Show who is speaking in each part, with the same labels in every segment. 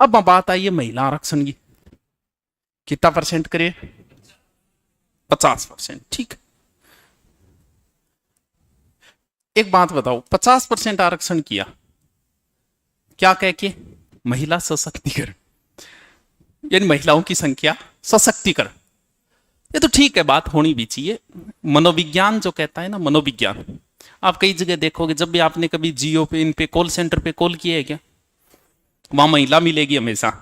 Speaker 1: अब बात आई है महिला आरक्षण की, कितना परसेंट करे? 50%, ठीक। एक बात बताओ, 50% आरक्षण किया क्या कह के? महिला सशक्तिकरण, यानी महिलाओं की संख्या सशक्तिकरण। ये तो ठीक है, बात होनी भी चाहिए। मनोविज्ञान जो कहता है ना, मनोविज्ञान, आप कई जगह देखोगे, जब भी आपने कभी जियो पे, इन पे कॉल सेंटर पे कॉल किया है क्या, वहां महिला मिलेगी हमेशा।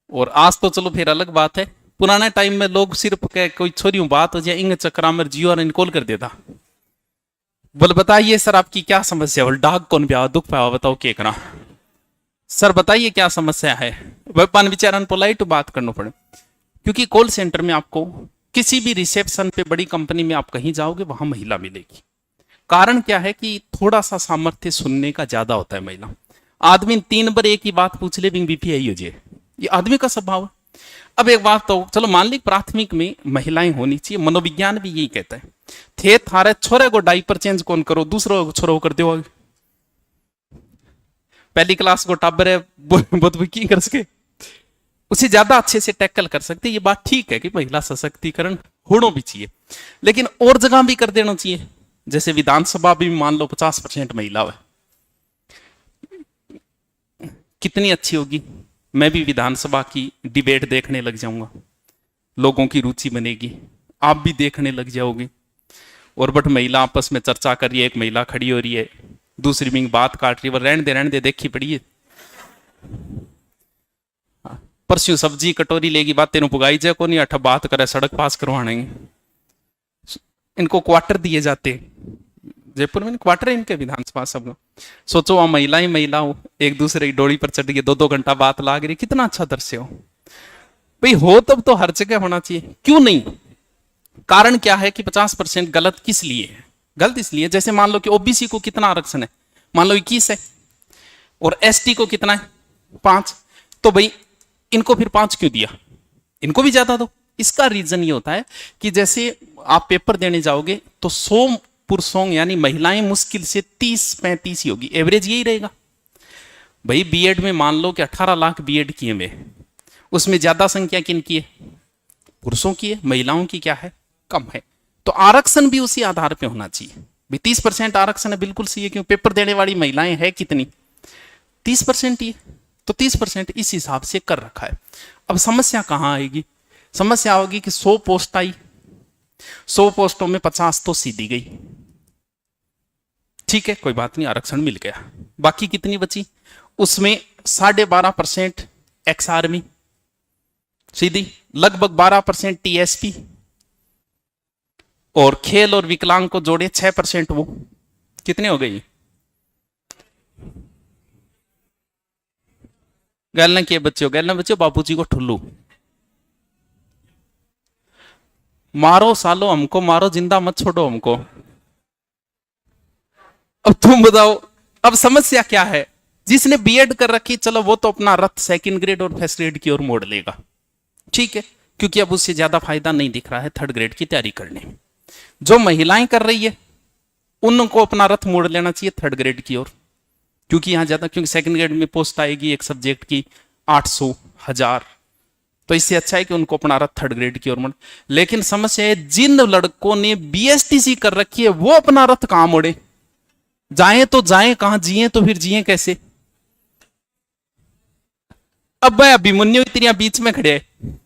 Speaker 1: और आज तो चलो फिर अलग बात है, पुराने टाइम में लोग सिर्फ कोई छोरी बात हो जाए इंग चक्रा में जियो और कॉल कर देता, बोल बताइए सर आपकी क्या समस्या, बोल डाक कौन पे दुख पाया बताओ क्या करा, सर बताइए क्या समस्या है। पान विचारन पोलाइट बात करना पड़े, क्योंकि कॉल सेंटर में आपको किसी भी रिसेप्शन पे बड़ी कंपनी में आप कहीं जाओगे वहां महिला मिलेगी। कारण क्या है कि थोड़ा सा सामर्थ्य सुनने का ज्यादा होता है महिला। आदमी 3 बार एक ही बात पूछ ले, बीपी आई हो जाए, ये आदमी का स्वभाव है। अब एक बात तो चलो मान ली प्राथमिक में महिलाएं होनी चाहिए, मनोविज्ञान भी यही कहता है। थे थारे छोरे को डाइपर चेंज कौन करो, दूसरों छोरो कर दो। पहली क्लास को टाबर है बहुत की कर सके, उसे ज्यादा अच्छे से टैकल कर सकते। ये बात ठीक है कि महिला सशक्तिकरण होना भी चाहिए, लेकिन और जगह भी कर देना चाहिए। जैसे विधानसभा भी मान लो 50% महिला है, कितनी अच्छी होगी। मैं भी विधानसभा की डिबेट देखने लग जाऊंगा, लोगों की रुचि बनेगी, आप भी देखने लग जाओगे। और बट महिला आपस में चर्चा कर रही है, एक महिला खड़ी हो रही है, दूसरी विंग बात काट रही है, वो रहने दे देखी पड़ी है। परसों सब्जी कटोरी लेगी, बात तेन पुगाई जाए को नहीं, अठ बात करे सड़क पास करवाने। इनको क्वार्टर दिए जाते, जयपुर में क्वार्टर है इनके विधानसभा सब। सोचो वहां महिलाएं महिलाओं एक दूसरे की डोरी पर चढ़ गई, 2-2 घंटा बात लाग रही, कितना अच्छा दृश्य हो भाई। हो तब तो हर जगह होना चाहिए, क्यों नहीं? कारण क्या है कि 50% गलत किस लिए है? गलत इसलिए, जैसे मान लो कि ओबीसी को कितना आरक्षण है, मान लो 21 है, और एसटी को कितना है 5, तो भाई इनको फिर 5 क्यों दिया, इनको भी ज्यादा दो। इसका रीजन ये होता है कि जैसे आप पेपर देने जाओगे तो 100 पुरुषों यानी महिलाएं मुश्किल से 30-35 ही होगी, एवरेज यही रहेगा भाई। बीएड में मान लो कि 18 लाख बीएड किए हुए, उसमें ज्यादा संख्या किन की है? पुरुषों की है, महिलाओं की क्या है? कम है। तो आरक्षण भी उसी आधार पे होना चाहिए भाई। 30% आरक्षण है, बिल्कुल सही है, क्यों? पेपर देने वाली महिलाएं है कितनी? 30% ही है, तो 30% इस हिसाब से कर रखा है। अब समस्या कहां आएगी? समस्या होगी कि 100 पोस्ट आई, 100 पोस्टों में 50 तो सीधी गई, ठीक है कोई बात नहीं, आरक्षण मिल गया। बाकी कितनी बची? उसमें 12.5% एक्स आर्मी सीधी, लगभग 12% टीएसपी, और खेल और विकलांग को जोड़े 6%, वो कितने हो गई? गैलना के बच्चों, गैलना बच्चों बापूजी को ठुल्लू मारो, सालो हमको मारो, जिंदा मत छोड़ो हमको। अब तुम बताओ, अब समस्या क्या है? जिसने बीएड कर रखी, चलो वो तो अपना रथ सेकंड ग्रेड और फर्स्ट ग्रेड की ओर मोड़ लेगा, ठीक है, क्योंकि अब उससे ज्यादा फायदा नहीं दिख रहा है थर्ड ग्रेड की तैयारी करने में। जो महिलाएं कर रही है उनको अपना रथ मोड़ लेना चाहिए थर्ड ग्रेड की ओर, क्योंकि यहां ज्यादा, क्योंकि सेकंड ग्रेड में पोस्ट आएगी एक सब्जेक्ट की 800, 1000, तो इससे अच्छा है कि उनको अपना रथ थर्ड ग्रेड की ओर मोड़। लेकिन समस्या है, जिन लड़कों ने बीएसटीसी कर रखी है वो अपना रथ कहां मोड़े? जाएं तो जाएं कहां, जिए तो फिर जिए कैसे? अब भाई अभिमन्यु इतनी बीच में खड़े हैं,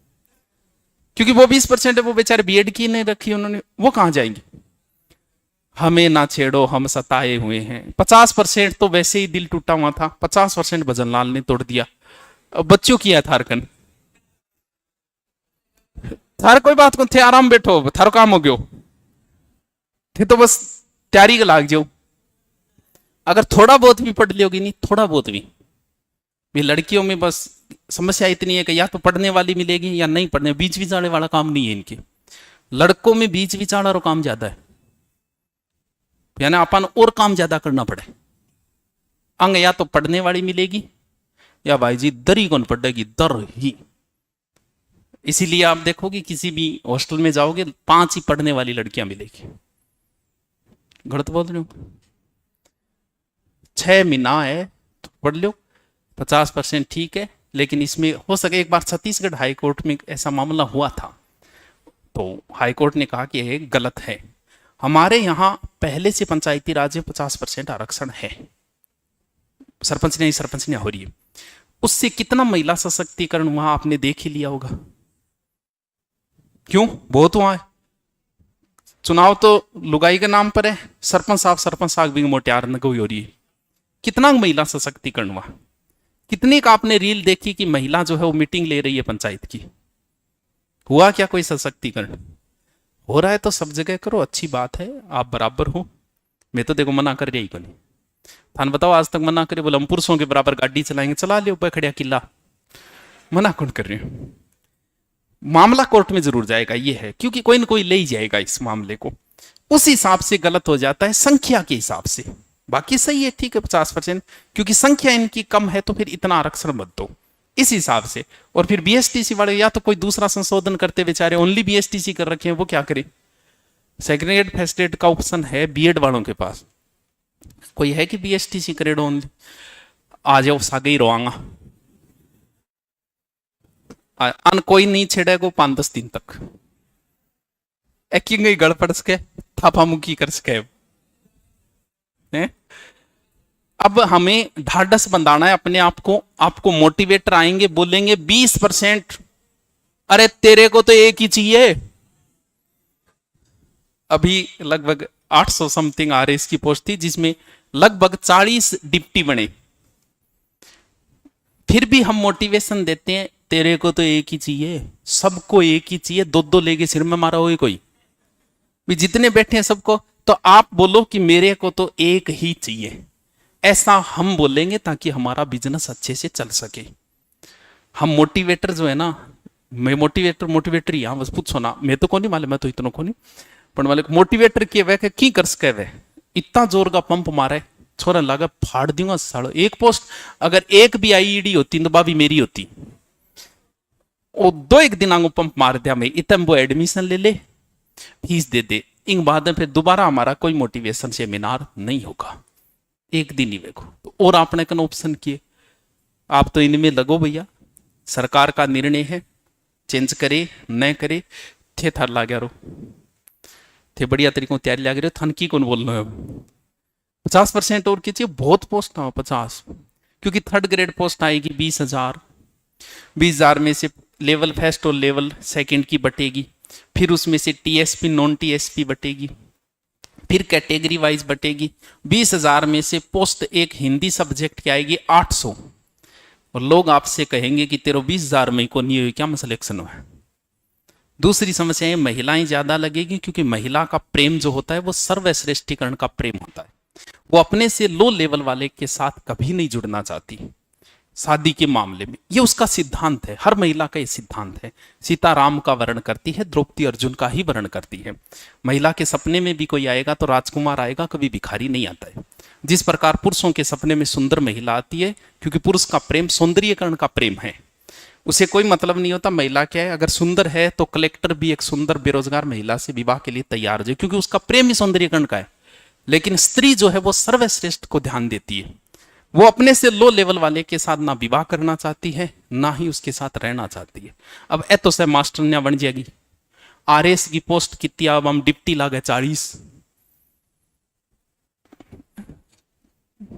Speaker 1: क्योंकि वो 20% है, वो बेचारे बीएड की नहीं रखी उन्होंने, वो कहां जाएंगे? हमें ना छेड़ो हम सताए हुए हैं। 50% तो वैसे ही दिल टूटा हुआ था, 50% भजनलाल ने तोड़ दिया। अब बच्चों की है थारकन, थार कोई बात को थे, आराम बैठो, थारो काम हो गयो थे, तो बस तैयारी का लाग जाओ। अगर थोड़ा बहुत भी पढ़ लोगी, नहीं थोड़ा बहुत भी लड़कियों में बस समस्या इतनी है कि या तो पढ़ने वाली मिलेगी या नहीं पढ़ने, बीच विचारे वाला काम नहीं है इनके। लड़कों में बीच विचार और काम ज्यादा है, यानी अपन और काम ज्यादा करना पड़े। अंग या तो पढ़ने वाली मिलेगी या भाई जी दर ही कौन पड़ेगी, दर ही। इसीलिए आप देखोगे किसी भी हॉस्टल में जाओगे 5 ही पढ़ने वाली लड़कियां मिलेगी। गलत बोल रहे हो? 6 महीना है तो पढ़ लो, 50% ठीक है, लेकिन इसमें हो सके, एक बार छत्तीसगढ़ हाईकोर्ट में ऐसा मामला हुआ था, तो हाईकोर्ट ने कहा कि ये गलत है। हमारे यहाँ पहले से पंचायती राज में 50% आरक्षण है, सरपंच ने हो रही है, उससे कितना महिला सशक्तिकरण वहां आपने देख ही लिया होगा। क्यों? बहुत हुआ है। चुनाव तो लुगाई के नाम पर है, सरपंच साहब भी मोटियार न कोई हो रही है। कितना महिला सशक्तिकरण हुआ? कितने का आपने रील देखी कि महिला जो है वो मीटिंग ले रही है पंचायत की? हुआ क्या कोई सशक्तिकरण? हो रहा है तो सब जगह करो, अच्छी बात है, आप बराबर हो। मैं तो देखो मना कर रही को नहीं, थान बताओ आज तक मना करे? बोले हम पुरुषों के बराबर गाड़ी चलाएंगे, चला लियो खड़िया किला, मना कौन कर रहे हो? मामला कोर्ट में जरूर जाएगा, ये है, क्योंकि कोई ना कोई ले ही जाएगा इस मामले को। उस हिसाब से गलत हो जाता है, संख्या के हिसाब से। बाकी सही है, ठीक है 50%, क्योंकि संख्या इनकी कम है तो फिर इतना आरक्षण मत दो, इस हिसाब से। और फिर बीएसटीसी वाले या तो कोई दूसरा संशोधन करते, बेचारे ओनली बीएसटीसी कर रखे हैं, वो क्या करें? सेग्रीगेट फैसिलिटेट का ऑप्शन है बीएड वालों के पास, कोई है कि बीएसटीसी करेडो ओनली? आ जाओ सागे ही रोआंगा, अन कोई नहीं छेड़ेगा 5-10 दिन तक, एक गड़पड़ सके, थापा मुक्की कर सके। अब हमें ढाढ़स बंधाना है अपने आप को। आपको मोटिवेटर आएंगे, बोलेंगे 20%, अरे तेरे को तो एक ही चाहिए। अभी लगभग 800 समथिंग आरएस की पोस्ट थी, जिसमें लगभग 40 डिप्टी बने। फिर भी हम मोटिवेशन देते हैं, तेरे को तो एक ही चाहिए, सबको एक ही चाहिए, दो लेके सिर में मारा हुई कोई भी, जितने बैठे हैं सबको। तो आप बोलो कि मेरे को तो एक ही चाहिए, ऐसा हम बोलेंगे ताकि हमारा बिजनेस अच्छे से चल सके। हम मोटिवेटर जो है ना, मैं मोटिवेटर यहाँ बस पूछो ना, मैं तो कौन मालूम, मैं तो इतना कौन पण वाले मोटिवेटर के वह की कर सके, वह इतना जोर का पंप मारे छोरा लगा फाड़ दूंगा साड़ो। एक पोस्ट अगर एक भी आईईडी होती तो बाबी मेरी होती, वो 2-1 दिन आंगू पंप मार दिया मैं, इतम वो एडमिशन ले ले, फीस दे दे, इन बाद में फिर दोबारा हमारा कोई मोटिवेशन सेमिनार नहीं होगा, एक दिन ही देखो। और आपने कन ऑप्शन किए, आप तो इनमें लगो भैया, सरकार का निर्णय है, चेंज करे न करे, थे थार ला गया रो थे बढ़िया तरीकों तैयारी लग रहे हो, थन की कौन बोलना है? 50% और कीजिए, बहुत पोस्ट ना 50, क्योंकि थर्ड ग्रेड पोस्ट आएगी 20,000, 20,000 में से लेवल फर्स्ट और लेवल सेकंड की बटेगी, फिर उसमें से टीएसपी नॉन टीएसपी बटेगी, फिर कैटेगरी वाइज बटेगी। 20,000 में से पोस्ट एक हिंदी सब्जेक्ट की आएगी 800, और लोग आपसे कहेंगे कि तेरे 20,000 में को नहीं हुई, क्या मैं सिलेक्शन हुआ? दूसरी समस्या है, महिलाएं ज्यादा लगेगी, क्योंकि महिला का प्रेम जो होता है वो सर्वश्रेष्ठीकरण का प्रेम होता है, वो अपने से लो लेवल वाले के साथ कभी नहीं जुड़ना चाहती शादी के मामले में, ये उसका सिद्धांत है, हर महिला का ये सिद्धांत है। सीता राम का वर्ण करती है, द्रौपदी अर्जुन का ही वर्ण करती है। महिला के सपने में भी कोई आएगा तो राजकुमार आएगा, कभी भिखारी नहीं आता है। जिस प्रकार पुरुषों के सपने में सुंदर महिला आती है, क्योंकि पुरुष का प्रेम सौंदर्यीकरण का प्रेम है, उसे कोई मतलब नहीं होता महिला क्या है। अगर सुंदर है तो कलेक्टर भी एक सुंदर बेरोजगार महिला से विवाह के लिए तैयार हो, क्योंकि उसका प्रेम ही सौंदर्यीकरण का है। लेकिन स्त्री जो है वो सर्वश्रेष्ठ को ध्यान देती है, वो अपने से लो लेवल वाले के साथ ना विवाह करना चाहती है, ना ही उसके साथ रहना चाहती है। अब ए तो से मास्टर ने बन जाएगी, आरएस की पोस्ट कितनी, अब हम डिप्टी ला गए 40,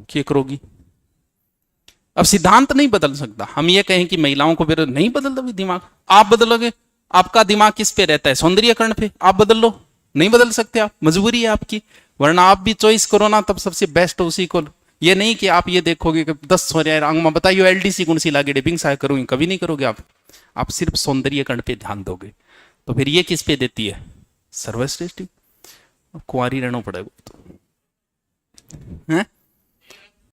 Speaker 1: क्या करोगी? अब सिद्धांत नहीं बदल सकता। हम ये कहें कि महिलाओं को विरोध नहीं बदलता, दिमाग आप बदलोगे, आपका दिमाग किस पे रहता है? सौंदर्यीकरण पे। आप बदल लो, नहीं बदल सकते आप, मजबूरी है आपकी, वरना आप भी चॉइस करो ना, तब सबसे बेस्ट उसी को। ये नहीं कि आप ये देखोगे कि 10 अंग में बताइए एलडीसी कौन सी लागे डिपिंग सा करूंगी, कभी नहीं करोगे आप सिर्फ सौंदर्यीकरण पे ध्यान दोगे। तो फिर ये किस पे देती है? सर्वश्रेष्ठी। कुंवारी रहना पड़ेगा तो है।